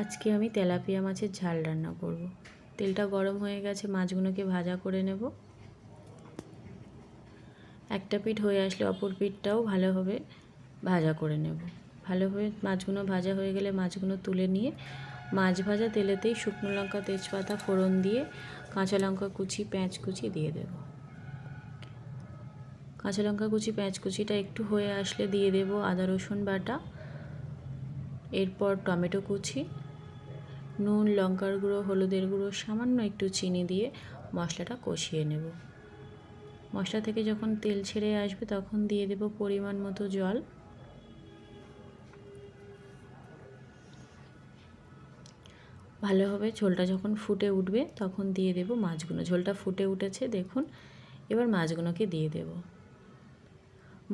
আজকে আমি তেলাপিয়া মাছের ঝাল রান্না করব। তেলটা গরম হয়ে গেছে, মাছগুলোকে ভাজা করে নেব। একটা পিঠ হয়ে আসলে অপর পিঠটাও ভালোভাবে ভাজা করে নেব। ভালোভাবে মাছগুলো ভাজা হয়ে গেলে মাছগুলো তুলে নিয়ে মাছ ভাজা তেলেতেই শুকনো লঙ্কা তেজপাতা ফোড়ন দিয়ে কাঁচা লঙ্কা কুচি পেঁয়াজ কুচি দিয়ে দেব। কাঁচা লঙ্কা কুচি পেঁয়াজ কুচিটা একটু হয়ে আসলে দিয়ে দেব আদা রসুন বাটা, এরপর টমেটো কুচি, নুন, লঙ্কার গুঁড়ো, হলুদের গুঁড়ো, সামান্য একটু চিনি দিয়ে মশলাটা কষিয়ে নেব। মশলা থেকে যখন তেল ছেড়ে আসবে তখন দিয়ে দেব পরিমাণ মতো জল। ভালোভাবে ঝোলটা যখন ফুটে উঠবে তখন দিয়ে দেব মাছগুলো। ঝোলটা ফুটে উঠেছে দেখুন, এবার মাছগুলোকে দিয়ে দেব।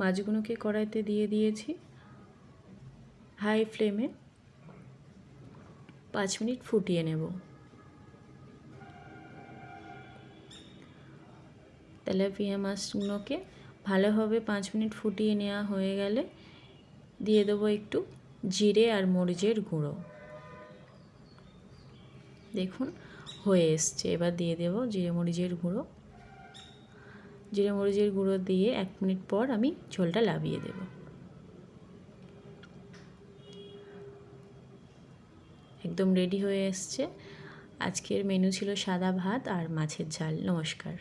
মাছগুলোকে কড়াইতে দিয়ে দিয়েছি। হাই ফ্লেমে 5 মিনিট ফুটিয়ে নেব। তেলাপিয়া মাছগুলোকে ভালোভাবে 5 মিনিট ফুটিয়ে নেওয়া হয়ে গেলে দিয়ে দেবো একটু জিরে আর মরিচের গুঁড়ো। দেখুন হয়ে এসছে, এবার দিয়ে দেব জিরে মরিচের গুঁড়ো। জিরে মরিচের গুঁড়ো দিয়ে 1 মিনিট পর আমি ঝোলটা নামিয়ে দেব। একদম রেডি হয়ে এসছে। আজকের মেনু ছিল সাদা ভাত আর মাছের ঝাল। নমস্কার।